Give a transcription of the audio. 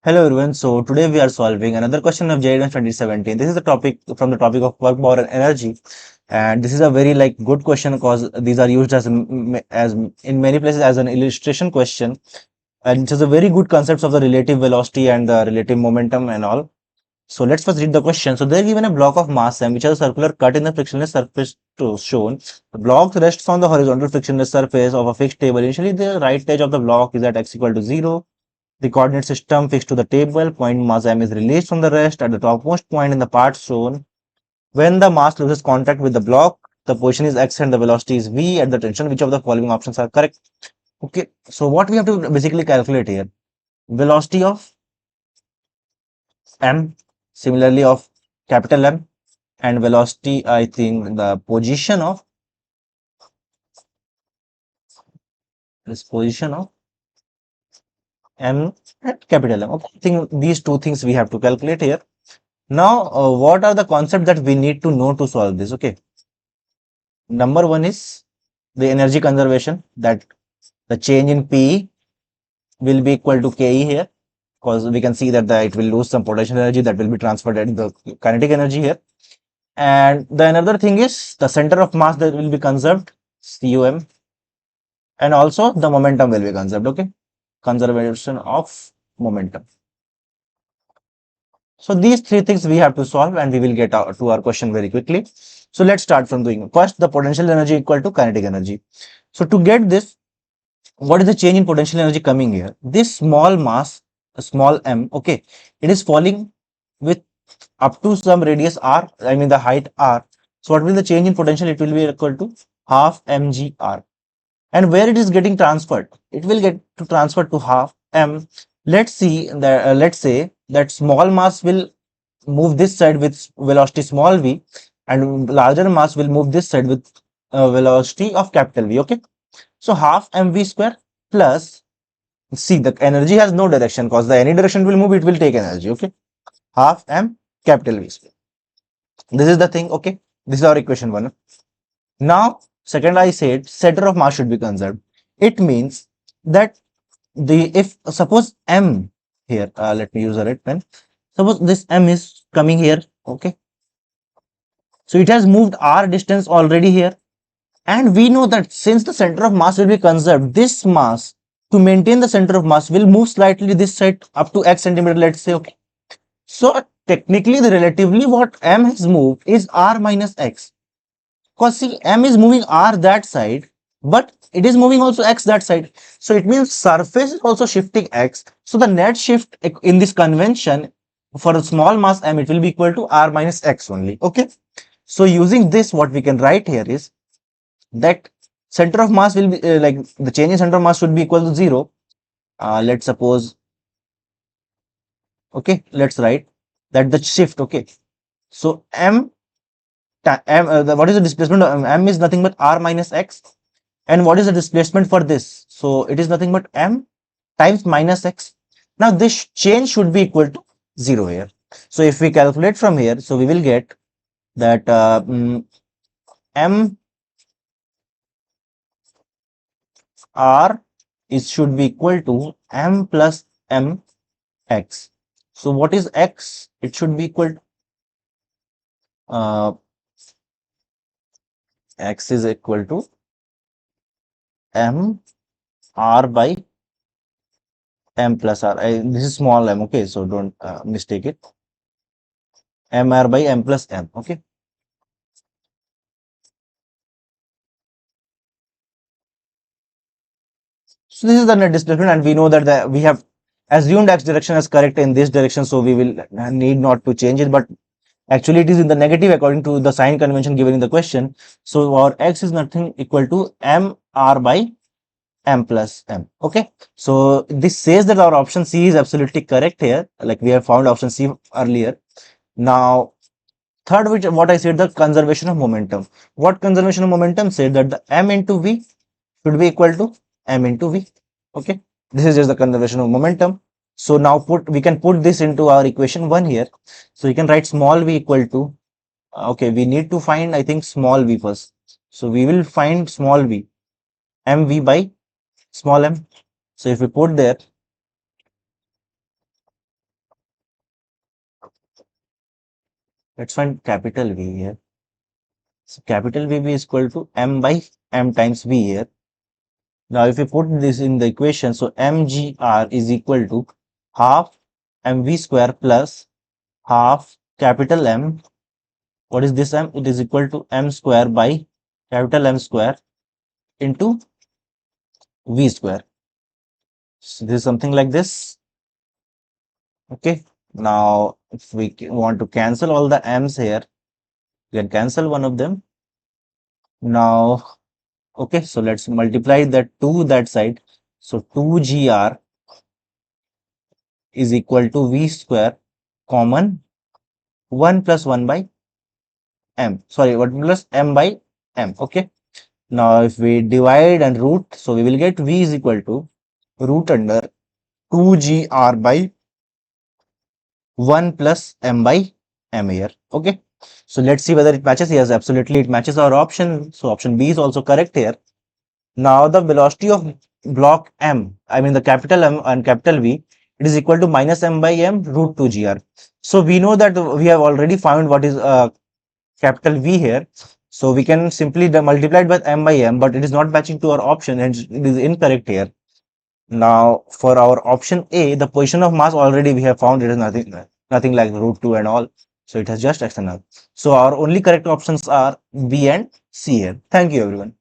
Hello everyone. So today we are solving another question of JEE ADV 2017. This is the topic from the topic of work, power, and energy, and this is a very good question because these are used as in many places as an illustration question, and it has a very good concepts of the relative velocity and the relative momentum and all. So let's first read the question. So they're given a block of mass m which has a circular cut in the frictionless surface shown. The block rests on the horizontal frictionless surface of a fixed table. Initially, the right edge of the block is at x equal to 0. The coordinate system fixed to the table, point mass m is released from the rest at the topmost point in the part shown. When the mass loses contact with the block, the position is x and the velocity is v at the tension. Which of the following options are correct? Okay, so what we have to basically calculate here? Velocity of m, similarly of capital M, and velocity, I think the position of m at capital M. Okay, I think these two things we have to calculate here. Now, what are the concepts that we need to know to solve this? Okay, number one is the energy conservation, that the change in P will be equal to Ke here, because we can see that it will lose some potential energy that will be transferred in the kinetic energy here. And the another thing is the center of mass that will be conserved, cum, and also the momentum will be conserved. Okay, conservation of momentum. So these three things we have to solve, and we will get to our question very quickly. So let's start from doing first the potential energy equal to kinetic energy. So to get this, what is the change in potential energy coming here? This small mass, a small m, okay, it is falling with up to some radius r, I mean the height r. So what will the change in potential? It will be equal to half mgr. And where it is getting transferred? It will get to transfer to half m. Let's see that let's say that small mass will move this side with velocity small v, and larger mass will move this side with velocity of capital V. Okay, so half mv square plus, see, the energy has no direction because the any direction will move, it will take energy. Okay, half m capital V square. This is the thing. Okay, this is our equation one. Now, second, I said center of mass should be conserved. It means that if suppose m here, let me use a red pen. Suppose this m is coming here. Okay, so it has moved r distance already here, and we know that since the center of mass will be conserved, this mass, to maintain the center of mass, will move slightly this side up to x centimeter, let's say. Okay, so technically the relatively what m has moved is r minus x, because see, m is moving r that side, but it is moving also x that side. So it means surface is also shifting x. So the net shift in this convention for a small mass m, it will be equal to r minus x only. Okay, so using this, what we can write here is that center of mass will be the change in center of mass should be equal to 0. Let's suppose, okay, let's write that the shift. Okay, so what is the displacement of m is nothing but r minus x. And what is the displacement for this? So it is nothing but m times minus x. Now this change should be equal to 0 here. So if we calculate from here, so we will get that m r is should be equal to m plus m x. So what is x? It should be equal to x is equal to m r by m plus r. This is small m. Okay, so don't mistake it. M r by m plus m. Okay. So this is the net displacement, and we know that we have assumed x direction as correct in this direction, so we will need not to change it, but actually it is in the negative according to the sign convention given in the question. So our x is nothing equal to m r by m plus m. Okay, so this says that our option C is absolutely correct here, like we have found option C earlier. Now third, which what I said, the conservation of momentum. What conservation of momentum said that the m into v should be equal to m into v. Okay, this is just the conservation of momentum. So now we can put this into our equation 1 here. So you can write small v equal to, okay, we need to find, I think, small v first. So we will find small v, mv by small m. So if we put there, Let's find capital V here. So capital VB is equal to M by M times V here. Now if we put this in the equation, so mgr is equal to half mv square plus half capital M. What is this M? It is equal to M square by capital M square into V square. So this is something like this. Okay. Now if we want to cancel all the M's here, we can cancel one of them. Now, okay, so let's multiply that to that side. So 2gr is equal to V square common 1 plus 1 by M. Sorry, 1 plus M by M. Okay. Now if we divide and root, so we will get V is equal to root under 2gr by 1 plus M by M here. Okay. So let's see whether it matches. Yes, absolutely it matches our option. So option B is also correct here. Now the velocity of block M, I mean the capital M and capital V, it is equal to minus M by M root 2gr. So we know that we have already found what is capital V here. So we can simply multiply it by M by M, but it is not matching to our option and it is incorrect here. Now for our option A, the position of mass already we have found it is nothing like root 2 and all. So it has just external. So our only correct options are B and C here. Thank you everyone.